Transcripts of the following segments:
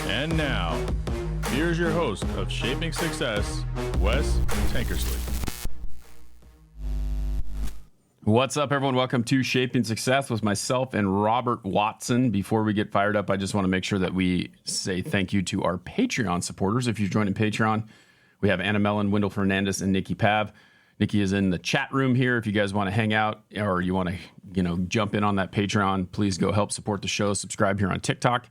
And now, here's your host of Shaping Success, Wes Tankersley. What's up, everyone? Welcome to Shaping Success with myself and Robert Watson. Before we get fired up, I just want to make sure that we say thank you to our Patreon supporters. If you're joining Patreon, we have Anna Mellon, Wendell Fernandez, and Nikki Pav. Nikki is in the chat room here. If you guys want to hang out or you want to, jump in on that Patreon, please go help support the show. Subscribe here on TikTok.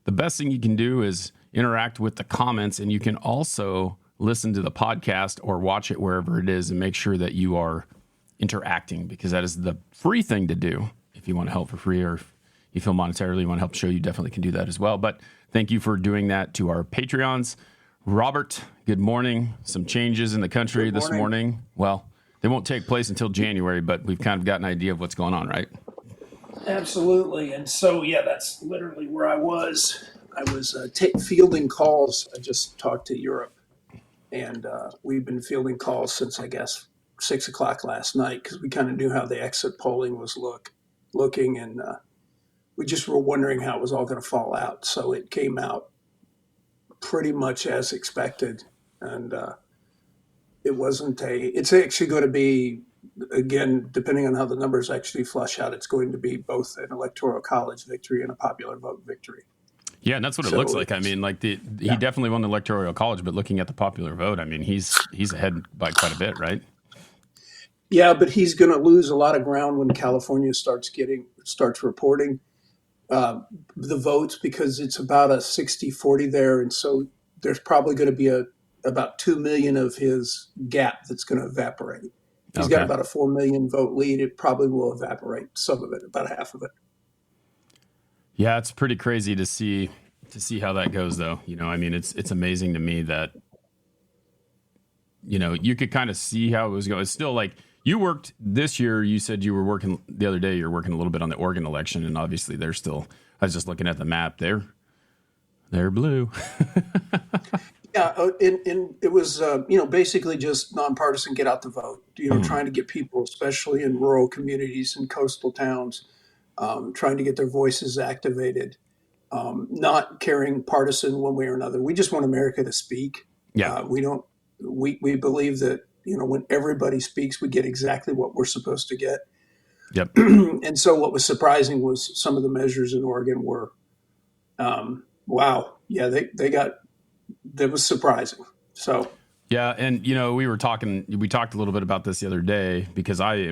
The best thing you can do is interact with the comments, and you can also listen to the podcast or watch it wherever it is and make sure that you are interacting, because that is the free thing to do. If you want to help for free, or if you feel monetarily you want to help the show, you definitely can do that as well. But thank you for doing that to our Patreons. Robert, good morning. Some changes in the country this morning. Well, they won't take place until January, but we've kind of got an idea of what's going on, right? Absolutely. And so, that's literally where I was. I was fielding calls. I just talked to Europe, and we've been fielding calls since, I guess, 6 o'clock last night, because we kind of knew how the exit polling was looking, and we just were wondering how it was all going to fall out. So it came out pretty much as expected, and it's actually going to be, again, depending on how the numbers actually flush out, it's going to be both an electoral college victory and a popular vote victory. Yeah, and that's what it looks like. I mean, he definitely won the electoral college, but looking at the popular vote, I mean, he's ahead by quite a bit, right? Yeah, but he's going to lose a lot of ground when California starts reporting the votes, because it's about a 60-40 there. And so there's probably going to be about 2 million of his gap that's going to evaporate. He's got about a 4 million vote lead. It probably will evaporate some of it, about half of it. Yeah, it's pretty crazy to see how that goes, though. I mean, it's amazing to me that, you could kind of see how it was going. It's still like, you worked this year. You said you were working the other day. You're working a little bit on the Oregon election, and obviously they're still. I was just looking at the map. They're blue. Yeah, and it was basically just nonpartisan, get out the vote. Trying to get people, especially in rural communities and coastal towns, trying to get their voices activated, not caring partisan one way or another. We just want America to speak. Yeah, we believe that. When everybody speaks, we get exactly what we're supposed to get. Yep. And so what was surprising was some of the measures in Oregon were, wow. Yeah, that was surprising. So. Yeah. And, we talked a little bit about this the other day, because I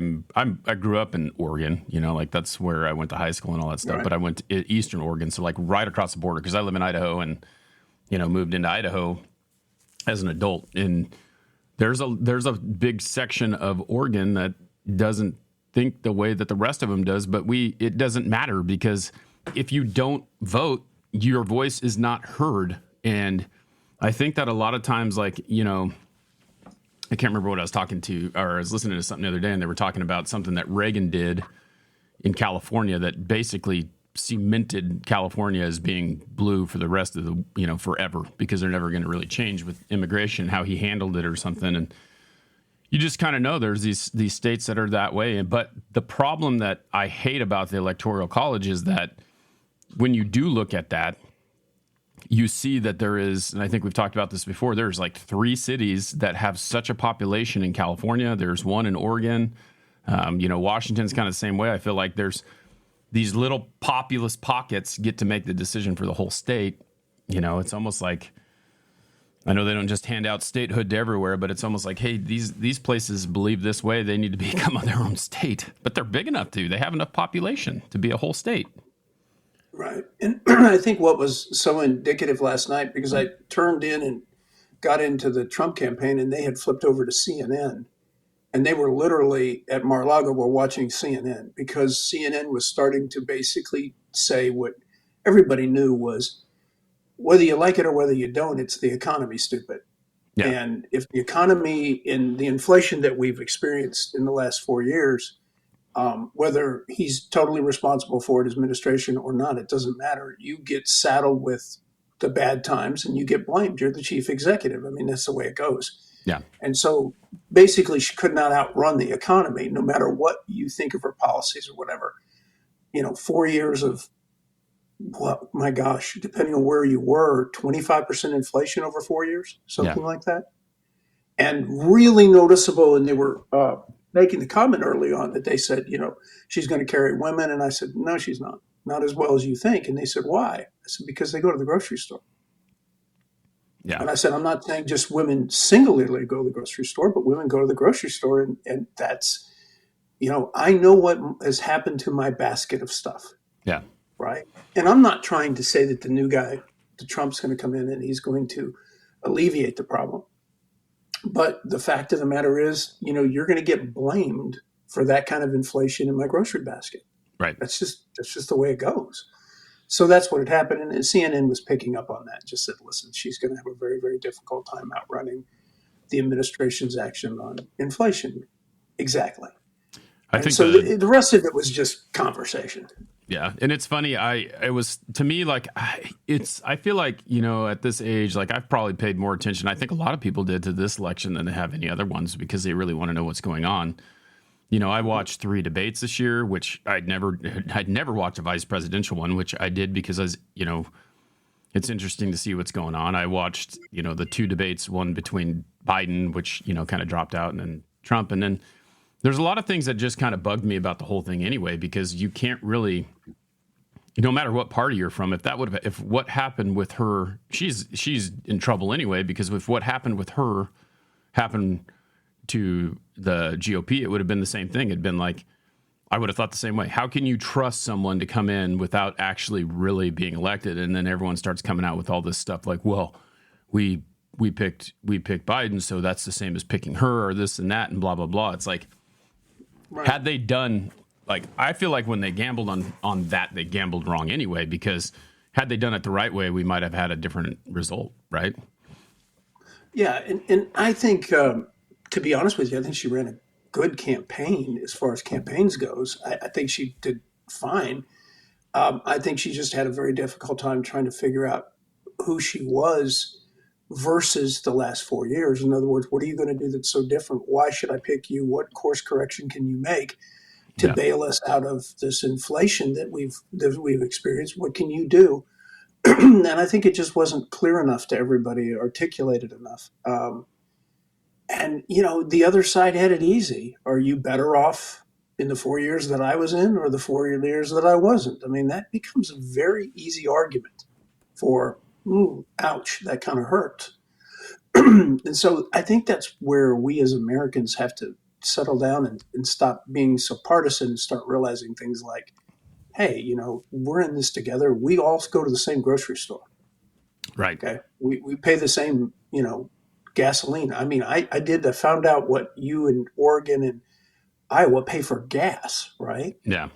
grew up in Oregon, that's where I went to high school and all that stuff. Right. But I went to Eastern Oregon. So right across the border, because I live in Idaho and, moved into Idaho as an adult. And there's a big section of Oregon that doesn't think the way that the rest of them does, but it doesn't matter, because if you don't vote, your voice is not heard. And I think that a lot of times, I can't remember what I was talking to, or I was listening to something the other day, and they were talking about something that Reagan did in California that basically cemented California as being blue for the rest of the, forever, because they're never going to really change with immigration, how he handled it or something. And you just kind of know there's these states that are that way. But the problem that I hate about the Electoral College is that when you do look at that, you see that there is, and I think we've talked about this before, there's like 3 cities that have such a population in California. There's one in Oregon. Washington's kind of the same way. I feel like there's these little populous pockets get to make the decision for the whole state. It's almost like, I know they don't just hand out statehood to everywhere, but it's almost like, hey, these places believe this way. They need to become their own state, but they're big enough they have enough population to be a whole state. Right. And I think what was so indicative last night, because I turned in and got into the Trump campaign, and they had flipped over to CNN. And they were literally at Mar-a-Lago were watching CNN, because CNN was starting to basically say what everybody knew was, whether you like it or whether you don't, it's the economy, stupid. Yeah. And if the economy and the inflation that we've experienced in the last 4 years, whether he's totally responsible for it, administration or not, it doesn't matter. You get saddled with the bad times and you get blamed. You're the chief executive. I mean, that's the way it goes. Yeah. And so basically she could not outrun the economy, no matter what you think of her policies or whatever. 4 years of well, my gosh, depending on where you were, 25% inflation over 4 years, Yeah. something like that. And really noticeable. And they were making the comment early on that they said, she's going to carry women. And I said, no, she's not as well as you think. And they said, why? I said, because they go to the grocery store. Yeah. And I said, I'm not saying just women singularly go to the grocery store, but women go to the grocery store. And that's, I know what has happened to my basket of stuff. Yeah. Right. And I'm not trying to say that the new guy, the Trump's going to come in and he's going to alleviate the problem. But the fact of the matter is, you're going to get blamed for that kind of inflation in my grocery basket. Right. That's just the way it goes. So that's what had happened. And CNN was picking up on that, just said, listen, she's going to have a very, very difficult time outrunning the administration's action on inflation. Exactly. I think so the rest of it was just conversation. Yeah. And it's funny. It was to me, like, I feel like, at this age, like I've probably paid more attention. I think a lot of people did to this election than they have any other ones because they really want to know what's going on. I watched 3 debates this year, which I'd never watched a vice presidential one, which I did because it's interesting to see what's going on. I watched, the 2 debates, one between Biden, which, kind of dropped out, and then Trump. And then there's a lot of things that just kind of bugged me about the whole thing anyway, because you can't really, no matter what party you're from, if what happened with her, she's in trouble anyway, because if what happened with her happened to the GOP, it would have been the same thing. It'd been like, I would have thought the same way. How can you trust someone to come in without actually really being elected? And then everyone starts coming out with all this stuff like, well, we picked Biden, so that's the same as picking her or this and that and blah, blah, blah. It's like, right. Had they done, like, I feel like when they gambled on that, they gambled wrong anyway, because had they done it the right way, we might have had a different result, right? Yeah, and I think, to be honest with you, I think she ran a good campaign as far as campaigns goes. I think she did fine. I think she just had a very difficult time trying to figure out who she was versus the last 4 years. In other words, what are you going to do that's so different? Why should I pick you? What course correction can you make to bail us out of this inflation that we've experienced? What can you do? And I think it just wasn't clear enough to everybody, articulated enough. And, the other side had it easy. Are you better off in the 4 years that I was in or the 4 years that I wasn't? I mean, that becomes a very easy argument for, ouch, that kind of hurt. And so I think that's where we as Americans have to settle down and stop being so partisan and start realizing things like, hey, we're in this together. We all go to the same grocery store. Right. Okay. We pay the same, gasoline. I mean, I found out what you in Oregon and Iowa pay for gas, right? Yeah.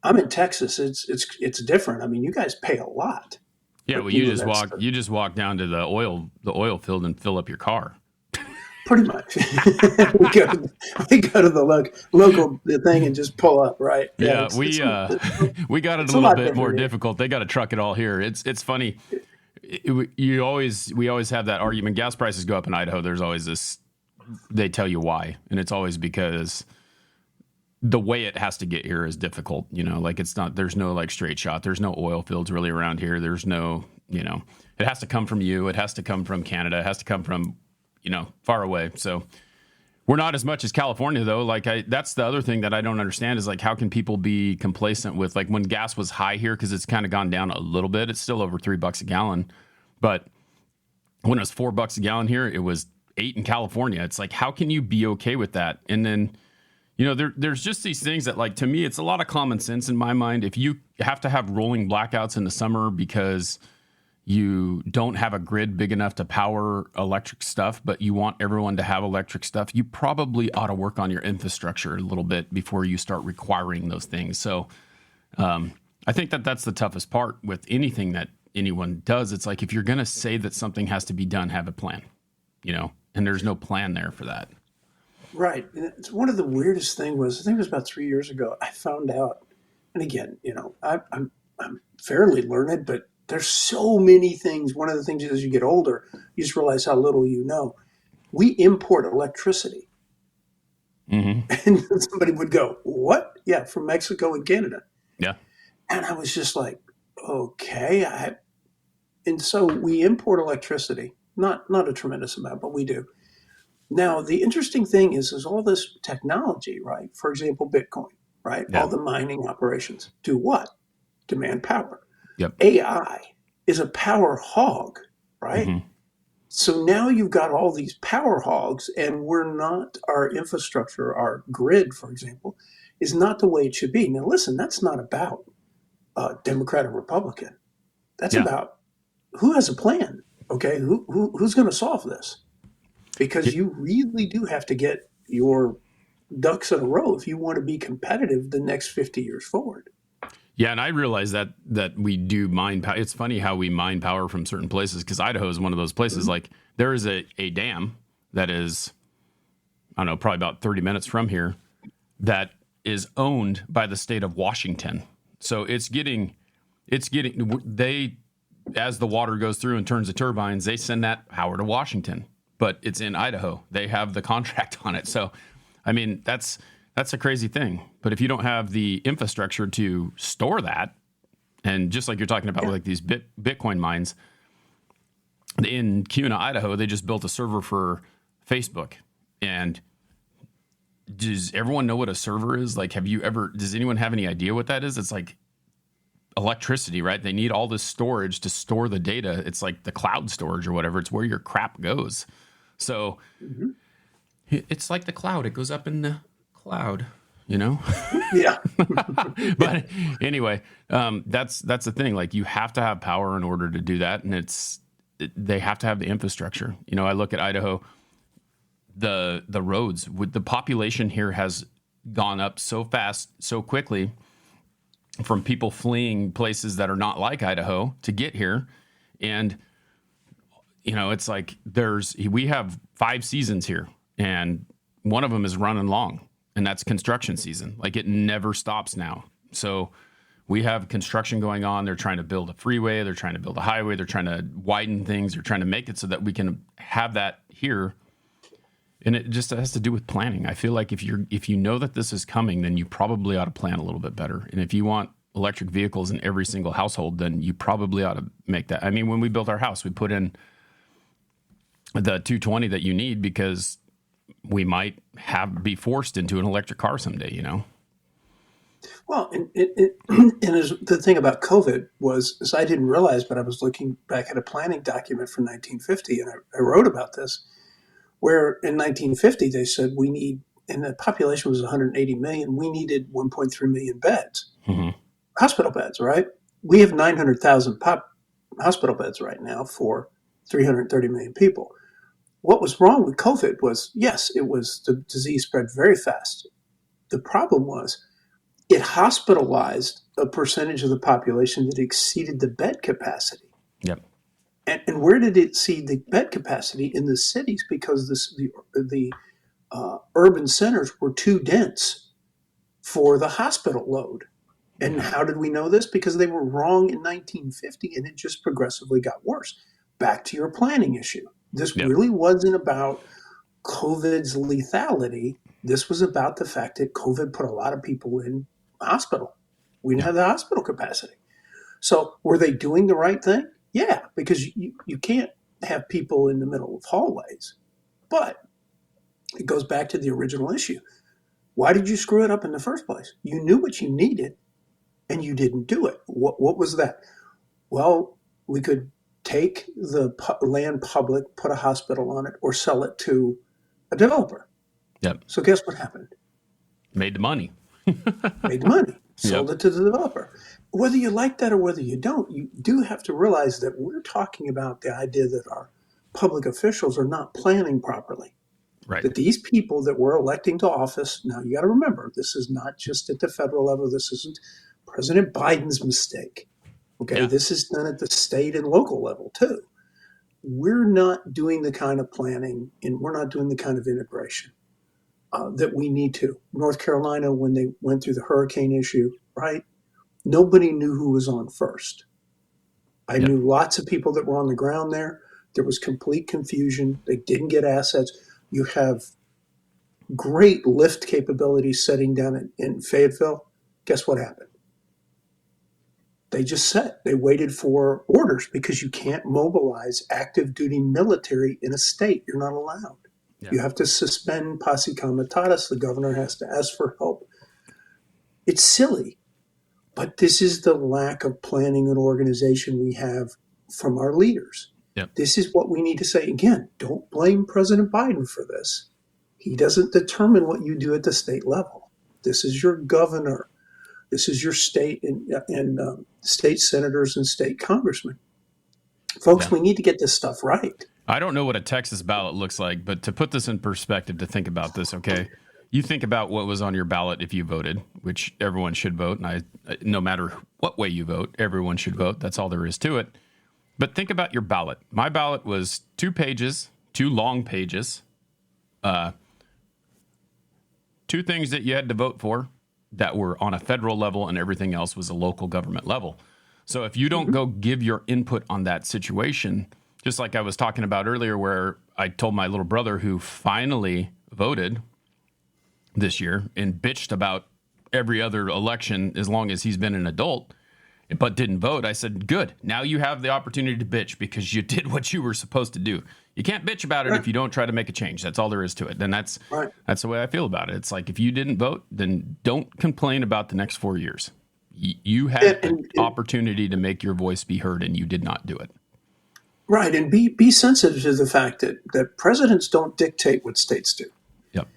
I'm in Texas. It's different. I mean, you guys pay a lot. Yeah, well, you just walk down to the oil field and fill up your car. Pretty much. we go to the local thing and just pull up, right? Yeah, we got it a little bit more difficult. They got to truck it all here. It's funny. We always have that argument. Gas prices go up in Idaho. There's always this. They tell you why, and it's always because the way it has to get here is difficult. Like it's not. There's no like straight shot. There's no oil fields really around here. There's no. It has to come from you. It has to come from Canada. It has to come from far away. So we're not as much as California though. Like that's the other thing that I don't understand is like, how can people be complacent with like when gas was high here? Cause it's kind of gone down a little bit. It's still over $3 a gallon, but when it was $4 a gallon here, it was $8 in California. It's like, how can you be okay with that? And then, there's just these things that like, to me, it's a lot of common sense in my mind. If you have to have rolling blackouts in the summer because you don't have a grid big enough to power electric stuff, but you want everyone to have electric stuff, you probably ought to work on your infrastructure a little bit before you start requiring those things. So I think that's the toughest part with anything that anyone does. It's like, if you're going to say that something has to be done, have a plan, and there's no plan there for that. Right. And it's one of the weirdest things was, I think it was about 3 years ago, I found out, and again, I'm fairly learned, but there's so many things. One of the things is as you get older, you just realize how little you know. We import electricity. Mm-hmm. And somebody would go, what? Yeah, from Mexico and Canada. Yeah. And I was just like, Okay, and so we import electricity, not a tremendous amount, but we do. Now, the interesting thing is all this technology, right? For example, Bitcoin, right? All Yeah. the mining operations do what? Demand power. Yep. AI is a power hog, right? Hmm. So now you've got all these power hogs, and our infrastructure, our grid, for example, is not the way it should be. Now, listen, that's not about Democrat or Republican. That's Yeah. about who has a plan. Okay, who's going to solve this? Because It- you really do have to get your ducks in a row if you want to be competitive the next 50 years forward. yeah, and I realize that we do mine power. It's funny how we mine power from certain places because Idaho is one of those places. Mhm. Like there is a dam that is, I don't know, probably about 30 minutes from here that is owned by the state of Washington. So they, as the water goes through and turns the turbines, they send that power to Washington, but it's in Idaho. They have the contract on it. So, I mean, that's a crazy thing. But if you don't have the infrastructure to store that, and just like you're talking about with like these Bitcoin mines in Kuna, Idaho, they just built a server for Facebook. And does everyone know what a server is? Like, does anyone have any idea what that is? It's like electricity, right? They need all this storage to store the data. It's like the cloud storage or whatever. It's where your crap goes. So Mhm. it's like the cloud. It goes up in the cloud, you know? Yeah. But anyway, that's the thing. Like you have to have power in order to do that. And they have to have the infrastructure. You know, I look at Idaho, the roads with the population here has gone up so fast, so quickly from people fleeing places that are not like Idaho to get here. And, you know, it's like we have 5 seasons here and one of them is running long and that's construction season. Like it never stops now. So we have construction going on. They're trying to build a freeway. They're trying to build a highway. They're trying to widen things. They're trying to make it so that we can have that here. And it just has to do with planning. I feel like if you know that this is coming, then you probably ought to plan a little bit better. And if you want electric vehicles in every single household, then you probably ought to make that. I mean, when we built our house, we put in the 220 that you need because we might be forced into an electric car someday, you know? Well, the thing about COVID is I didn't realize, but I was looking back at a planning document from 1950, and I wrote about this, where in 1950 they said and the population was 180 million, we needed 1.3 million beds, Mm-hmm. hospital beds, right? We have 900,000 hospital beds right now for 330 million people. What was wrong with COVID was, yes, the disease spread very fast. The problem was it hospitalized a percentage of the population that exceeded the bed capacity. Yep. And where did it exceed the bed capacity? In the cities, because the urban centers were too dense for the hospital load. And how did we know this? Because they were wrong in 1950 and it just progressively got worse. Back to your planning issue. This Yep. really wasn't about COVID's lethality. This was about the fact that COVID put a lot of people in hospital. We didn't Yep. have the hospital capacity. So were they doing the right thing? Yeah, because you can't have people in the middle of hallways. But it goes back to the original issue. Why did you screw it up in the first place? You knew what you needed and you didn't do it. What was that? Well, we could take the land public, put a hospital on it, or sell it to a developer. Yep. So guess what happened? Made the money. Made the money, sold Yep. it to the developer. Whether you like that or whether you don't, you do have to realize that we're talking about the idea that our public officials are not planning properly. Right. That these people that we're electing to office, now you got to remember, this is not just at the federal level. This isn't President Biden's mistake. Okay, Yeah. this is done at the state and local level too. We're not doing the kind of planning and we're not doing the kind of integration that we need to. North Carolina, when they went through the hurricane issue, right? Nobody knew who was on first. I Yep. knew lots of people that were on the ground there. There was complete confusion. They didn't get assets. You have great lift capabilities setting down in Fayetteville. Guess what happened? They just sat. They waited for orders because you can't mobilize active duty military in a state. You're not allowed. Yeah. You have to suspend posse comitatus. The governor has to ask for help. It's silly, but this is the lack of planning and organization we have from our leaders. Yep. This is what we need to say. Again, don't blame President Biden for this. He doesn't determine what you do at the state level. This is your governor. This is your state and state senators and state congressmen. Folks, we need to get this stuff right. I don't know what a Texas ballot looks like, but to put this in perspective, to think about this, okay? You think about what was on your ballot if you voted, which everyone should vote. And no matter what way you vote, everyone should vote. That's all there is to it. But think about your ballot. My ballot was 2 pages, 2 long pages, 2 things that you had to vote for that were on a federal level, and everything else was a local government level. So if you don't go give your input on that situation, just like I was talking about earlier, where I told my little brother who finally voted this year and bitched about every other election as long as he's been an adult, but didn't vote, I said, good, now you have the opportunity to bitch because you did what you were supposed to do. You can't bitch about it if you don't try to make a change. That's all there is to it. And that's the way I feel about it. It's like, if you didn't vote, then don't complain about the next 4 years. You had an opportunity to make your voice be heard, and you did not do it. Right, and be sensitive to the fact that presidents don't dictate what states do. Yep.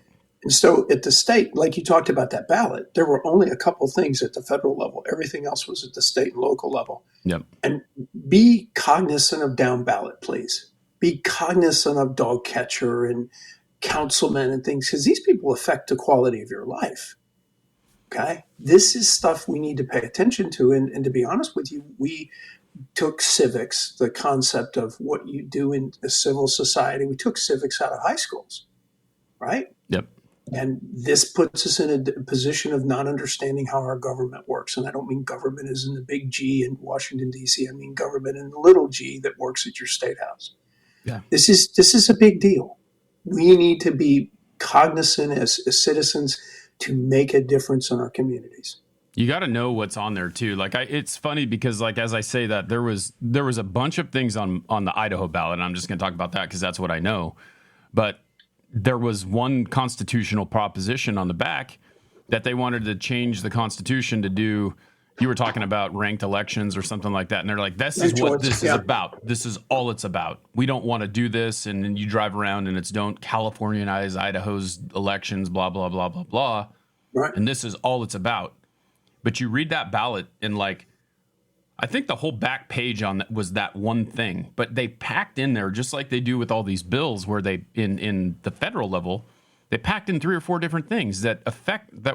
And so at the state, like you talked about that ballot, there were only a couple things at the federal level. Everything else was at the state and local level. Yep. And be cognizant of down ballot, please. Be cognizant of dog catcher and councilmen and things, because these people affect the quality of your life. Okay? This is stuff we need to pay attention to. And to be honest with you, we took civics, the concept of what you do in a civil society, we took civics out of high schools, right? Yep. And this puts us in a position of not understanding how our government works. And I don't mean government as in the big G in Washington, D.C. I mean government in the little g that works at your state house. Yeah. This is a big deal. We need to be cognizant as citizens to make a difference in our communities. You got to know what's on there too. Like, it's funny because, like, as I say that, there was a bunch of things on the Idaho ballot, and I'm just going to talk about that because that's what I know. But there was one constitutional proposition on the back that they wanted to change the Constitution to do. You were talking about ranked elections or something like that, and they're like, "This is what this is about. This is all it's about. We don't want to do this." And then you drive around, and it's don't Californianize Idaho's elections, blah blah blah blah blah. Right. And this is all it's about. But you read that ballot, and like, I think the whole back page on that was that one thing. But they packed in there, just like they do with all these bills, where they in the federal level, they packed in 3 or 4 different things that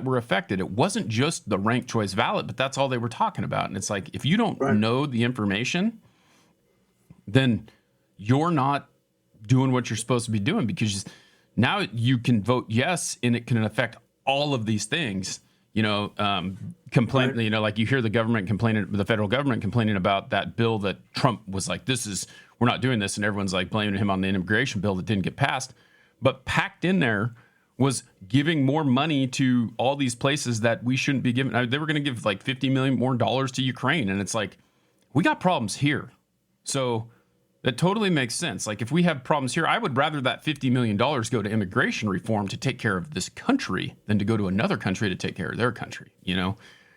were affected. It wasn't just the ranked choice ballot, but that's all they were talking about. And it's like, if you don't know the information, then you're not doing what you're supposed to be doing, because now you can vote yes, and it can affect all of these things. You know, complain. You know, like you hear the federal government complaining about that bill that Trump was like, we're not doing this, and everyone's like blaming him on the immigration bill that didn't get passed. But packed in there was giving more money to all these places that we shouldn't be giving. They were going to give like $50 million more to Ukraine, and it's like, we got problems here, so that totally makes sense. Like, if we have problems here, I would rather that $50 million go to immigration reform to take care of this country than to go to another country to take care of their country, you know?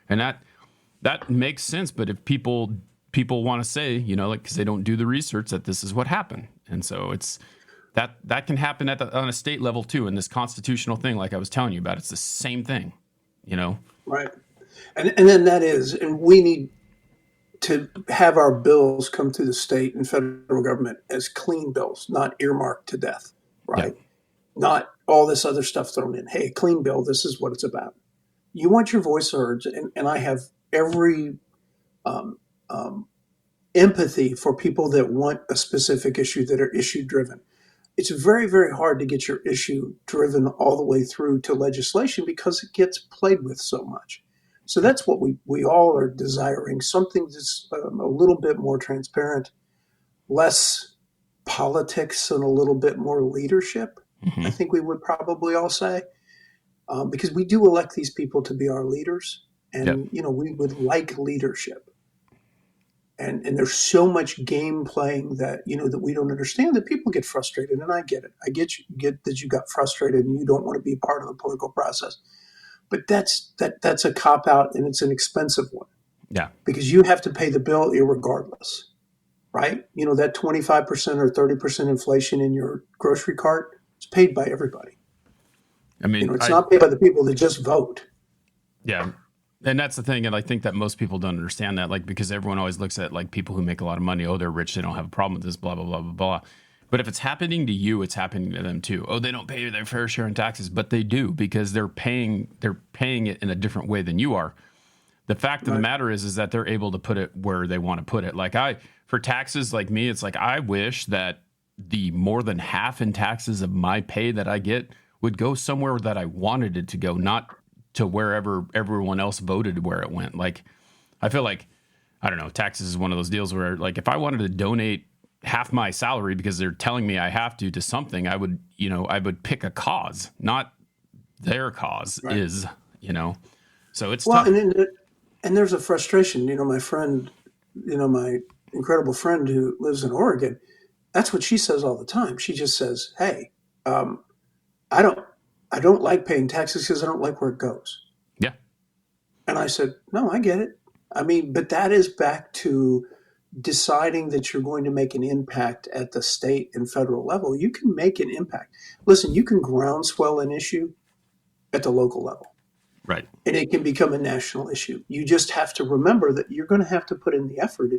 And that makes sense. But if people want to say, you know, like, because they don't do the research, that this is what happened. And so it's that can happen on a state level too. And this constitutional thing, like I was telling you about, it's the same thing, you know? Right. And then and we need to have our bills come through the state and federal government as clean bills, not earmarked to death, right? Yeah. Not all this other stuff thrown in. Hey, clean bill, this is what it's about. You want your voice heard, and I have every empathy for people that want a specific issue, that are issue driven. It's very, very hard to get your issue driven all the way through to legislation because it gets played with so much. So that's what we all are desiring, something that's a little bit more transparent, less politics and a little bit more leadership, I think we would probably all say, because we do elect these people to be our leaders. And, you know, we would like leadership. And there's so much game playing that, that we don't understand, that people get frustrated. And I get it. I get that you got frustrated and you don't want to be part of the political process. But that's a cop out, and it's an expensive one. Yeah. Because you have to pay the bill irregardless, right? That 25% or 30% inflation in your grocery cart is paid by everybody. I mean, it's not paid by the people that just vote. Yeah. And that's the thing. And I think that most people don't understand that, like, because everyone always looks at like people who make a lot of money. Oh, they're rich. They don't have a problem with this, blah, blah, blah, blah, blah. But if it's happening to you, it's happening to them too. Oh, they don't pay their fair share in taxes, but they do, because they're paying it in a different way than you are. The fact of the matter is that they're able to put it where they want to put it. Like for taxes, like me, it's like, I wish that the more than half in taxes of my pay that I get would go somewhere that I wanted it to go, not to wherever everyone else voted where it went. Like, I feel like, I don't know, taxes is one of those deals where, like, if I wanted to donate half my salary because they're telling me I have to something, I would pick a cause, not their cause is, so it's tough. And there's a frustration, my friend, my incredible friend who lives in Oregon, that's what she says all the time. She just says, hey, I don't like paying taxes because I don't like where it goes. Yeah. And I said, no, I get it. I mean, but that is back to deciding that you're going to make an impact at the state and federal level. You can make an impact. Listen, you can groundswell an issue at the local level. Right. And it can become a national issue. You just have to remember that you're going to have to put in the effort.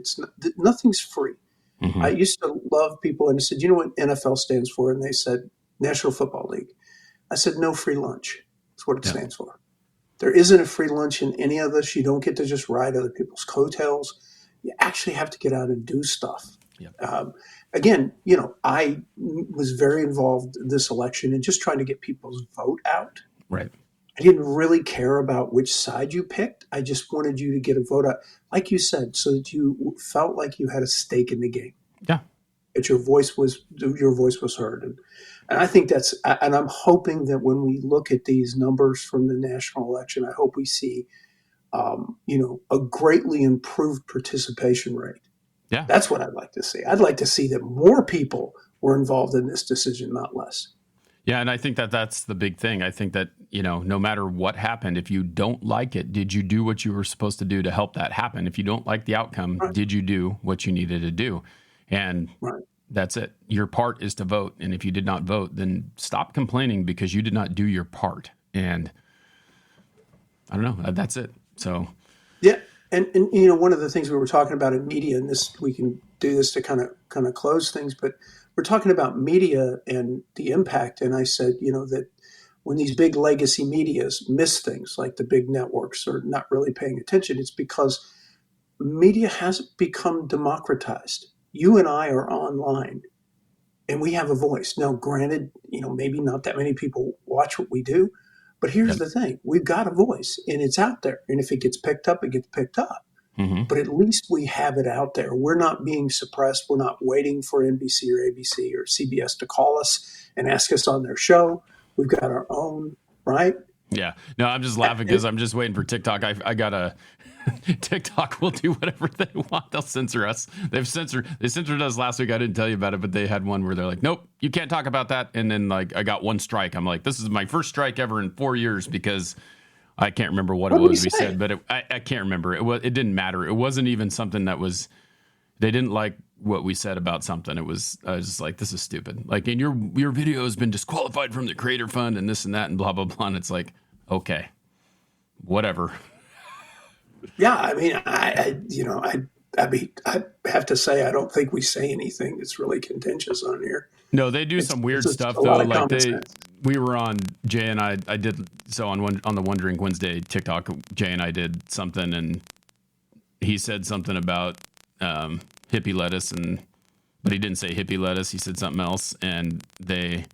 Nothing's free. Mm-hmm. I used to love people, and I said, you know what NFL stands for? And they said, National Football League. I said, no free lunch. That's what it stands for. There isn't a free lunch in any of this. You don't get to just ride other people's coattails. You actually have to get out and do stuff. Yep. Again, I was very involved in this election in just trying to get people's vote out. Right. I didn't really care about which side you picked. I just wanted you to get a vote out, like you said, so that you felt like you had a stake in the game. Yeah. That your voice was heard. And I think and I'm hoping that when we look at these numbers from the national election, I hope we see, a greatly improved participation rate. Yeah. That's what I'd like to see. I'd like to see that more people were involved in this decision, not less. Yeah, and I think that that's the big thing. I think that, no matter what happened, if you don't like it, did you do what you were supposed to do to help that happen? If you don't like the outcome, did you do what you needed to do? And that's it. Your part is to vote. And if you did not vote, then stop complaining because you did not do your part. And I don't know. That's it. So. Yeah. And one of the things we were talking about in media, and we can do this to kind of close things, but we're talking about media and the impact. And I said, that when these big legacy medias miss things, like the big networks are not really paying attention, it's because media hasn't become democratized. You and I are online and we have a voice. Now, granted, maybe not that many people watch what we do, but here's the thing. We've got a voice and it's out there. And if it gets picked up, it gets picked up. Mm-hmm. But at least we have it out there. We're not being suppressed. We're not waiting for NBC or ABC or CBS to call us and ask us on their show. We've got our own, right? Yeah. No, I'm just laughing because I'm just waiting for TikTok. I got a TikTok will do whatever they want. They'll censor us. They censored us last week. I didn't tell you about it, but they had one where they're like, nope, you can't talk about that. And then I got one strike. I'm like, this is my first strike ever in 4 years because I can't remember what it was we said, but I can't remember. It didn't matter. It wasn't even something that was, they didn't like what we said about something. I was just like, this is stupid. Like, and your video has been disqualified from the Creator Fund and this and that and blah, blah, blah. And it's like, okay, whatever. Yeah. I mean, I have to say, I don't think we say anything that's really contentious on here. No, they do some weird stuff though. Like we were on Jay and I did so on the One Drink Wednesday TikTok. Jay and I did something, and he said something about hippie lettuce, but he didn't say hippie lettuce. He said something else, and they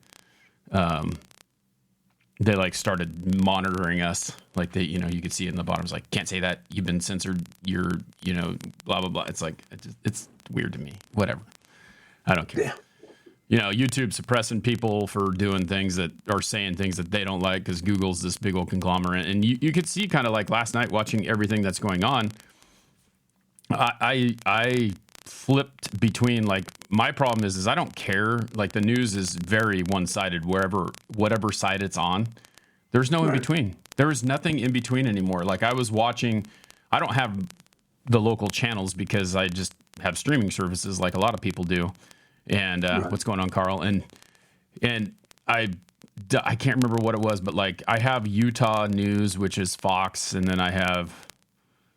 like started monitoring us. Like you could see it in the bottom. It's like, can't say that. You've been censored. You're blah blah blah. It's like it's weird to me. Whatever. I don't care. Yeah. YouTube suppressing people for doing things that are saying things that they don't like because Google's this big old conglomerate. And you could see kind of like last night watching everything that's going on. I flipped between, like, my problem is I don't care. Like, the news is very one-sided whatever side it's on. There's no in between. There is nothing in between anymore. Like, I was watching, I don't have the local channels because I just have streaming services like a lot of people do. And what's going on, Carl? And I can't remember what it was, but like I have Utah News, which is Fox, and then I have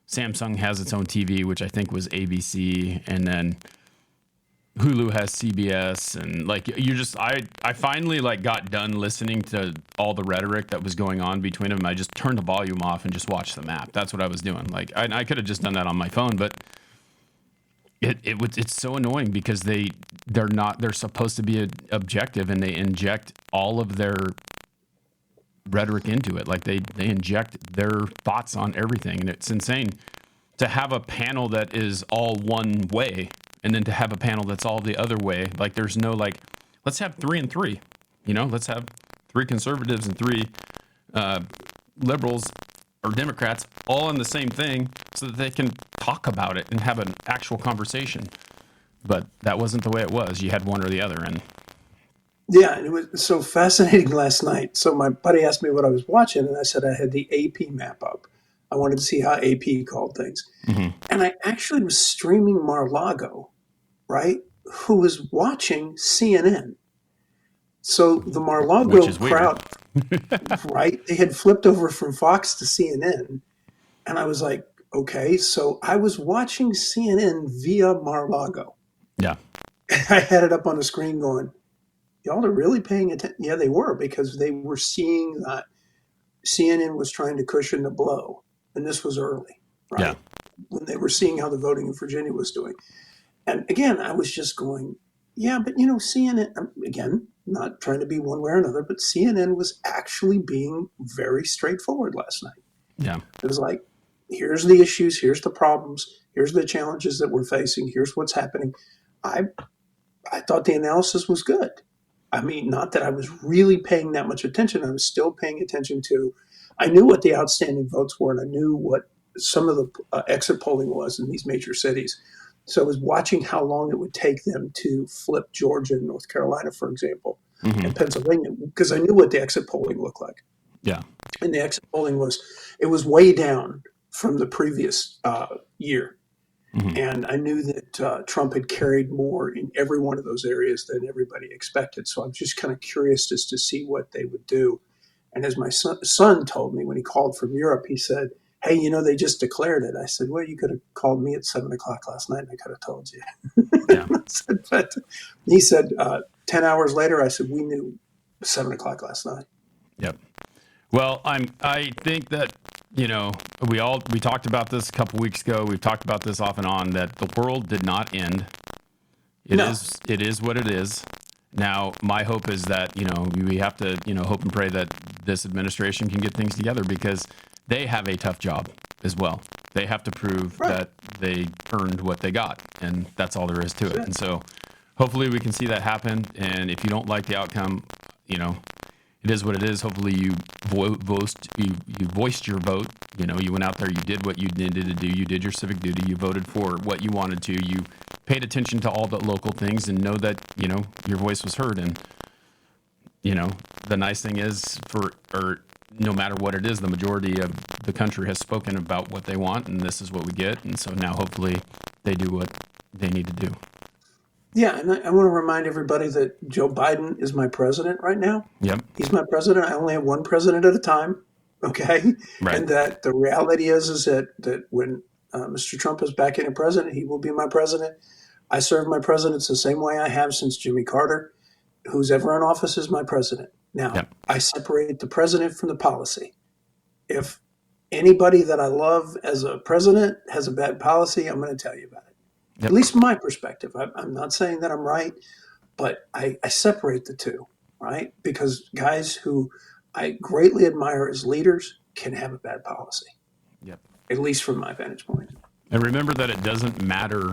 Samsung has its own TV, which I think was ABC, and then Hulu has CBS, and like I finally like got done listening to all the rhetoric that was going on between them. I just turned the volume off and just watched the map. That's what I was doing. Like I could have just done that on my phone, but it's so annoying because they're supposed to be objective, and they inject all of their rhetoric into it. Like they inject their thoughts on everything, and it's insane to have a panel that is all one way and then to have a panel that's all the other way. Like there's no like, let's have 3 and 3, let's have 3 conservatives and 3 liberals or Democrats all in the same thing so that they can talk about it and have an actual conversation. But that wasn't the way it was. You had one or the other. And yeah, and it was so fascinating last night. So my buddy asked me what I was watching, and I said I had the AP map up. I wanted to see how AP called things. Mm-hmm. And I actually was streaming Mar-a-Lago, right, who was watching CNN. So the Mar-a-Lago crowd, right, they had flipped over from Fox to CNN. And I was like, okay, so I was watching CNN via Mar-a-Lago. Yeah. I had it up on the screen going, y'all are really paying attention. Yeah, they were, because they were seeing that CNN was trying to cushion the blow. And this was early, right? Yeah. When they were seeing how the voting in Virginia was doing. And again, I was just going, yeah, but CNN, again, not trying to be one way or another, but CNN was actually being very straightforward last night. Yeah. It was like, here's the issues, here's the problems, here's the challenges that we're facing, here's what's happening. I thought the analysis was good. I mean, not that I was really paying that much attention. I was still paying attention to, I knew what the outstanding votes were, and I knew what some of the exit polling was in these major cities. So I was watching how long it would take them to flip Georgia and North Carolina, for example, and Pennsylvania, because I knew what the exit polling looked like. Yeah. And the exit polling was way down from the previous year. Mm-hmm. And I knew that Trump had carried more in every one of those areas than everybody expected. So I'm just kind of curious just to see what they would do. And as my son told me when he called from Europe, he said, hey, they just declared it. I said, well, you could have called me at 7 o'clock last night and I could have told you. Yeah. But he said, 10 hours later, I said, we knew 7 o'clock last night. Yep. Well, I think that, we talked about this a couple weeks ago. We've talked about this off and on, that the world did not end. It is what it is. Now, my hope is that, we have to, hope and pray that this administration can get things together, because they have a tough job as well. They have to prove that they earned what they got, and that's all there is to it. And so hopefully we can see that happen. And if you don't like the outcome, it is what it is. Hopefully you voiced your vote. You went out there, you did what you needed to do. You did your civic duty. You voted for what you wanted to. You paid attention to all the local things and know that, your voice was heard. And, the nice thing is no matter what it is, the majority of the country has spoken about what they want, and this is what we get. And so now hopefully they do what they need to do. Yeah, and I want to remind everybody that Joe Biden is my president right now. Yep. He's my president. I only have one president at a time, okay? Right. And that the reality is that when Mr. Trump is back in a president, he will be my president. I serve my presidents the same way I have since Jimmy Carter. Who's ever in office is my president. Now, yep. I separate the president from the policy. If anybody that I love as a president has a bad policy, I'm going to tell you about it. Yep. At least from my perspective. I'm not saying that I'm right, but I separate the two, right? Because guys who I greatly admire as leaders can have a bad policy. Yep. At least from my vantage point. And remember that it doesn't matter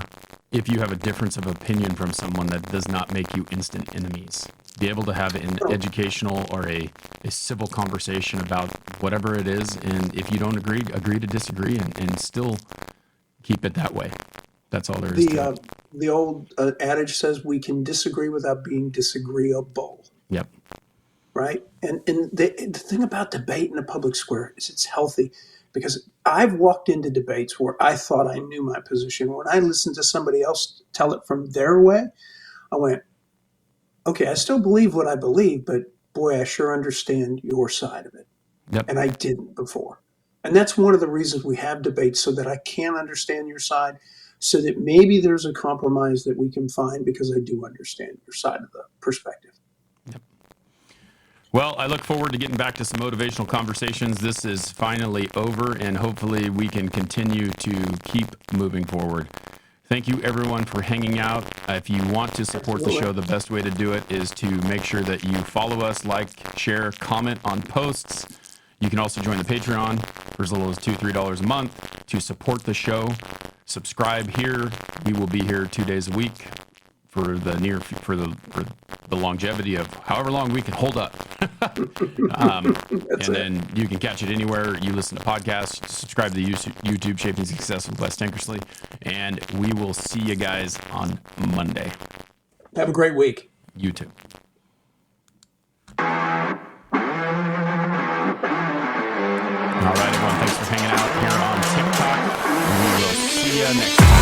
if you have a difference of opinion from someone. That does not make you instant enemies. Be able to have an educational or a civil conversation about whatever it is. And if you don't agree to disagree and still keep it that way. That's all there is to it. The old adage says we can disagree without being disagreeable, Yep. right? And the thing about debate in a public square is it's healthy, because I've walked into debates where I thought I knew my position. When I listened to somebody else tell it from their way, I went, okay, I still believe what I believe, but boy, I sure understand your side of it. Yep. And I didn't before. And that's one of the reasons we have debates, so that I can understand your side, so that maybe there's a compromise that we can find, because I do understand your side of the perspective. Yep. Well, I look forward to getting back to some motivational conversations. This is finally over, and hopefully we can continue to keep moving forward. Thank you, everyone, for hanging out. If you want to support the show, the best way to do it is to make sure that you follow us, like, share, comment on posts. You can also join the Patreon for as little as $2, $3 a month to support the show. Subscribe here. We will be here 2 days a week for the longevity of however long we can hold up. Then you can catch it anywhere you listen to podcasts. Subscribe to the YouTube Shaping Success with Wes Tankersley, and we will see you guys on Monday. Have a great week. You too. All right, everyone. Thanks for hanging out here on TikTok. We will see you next time.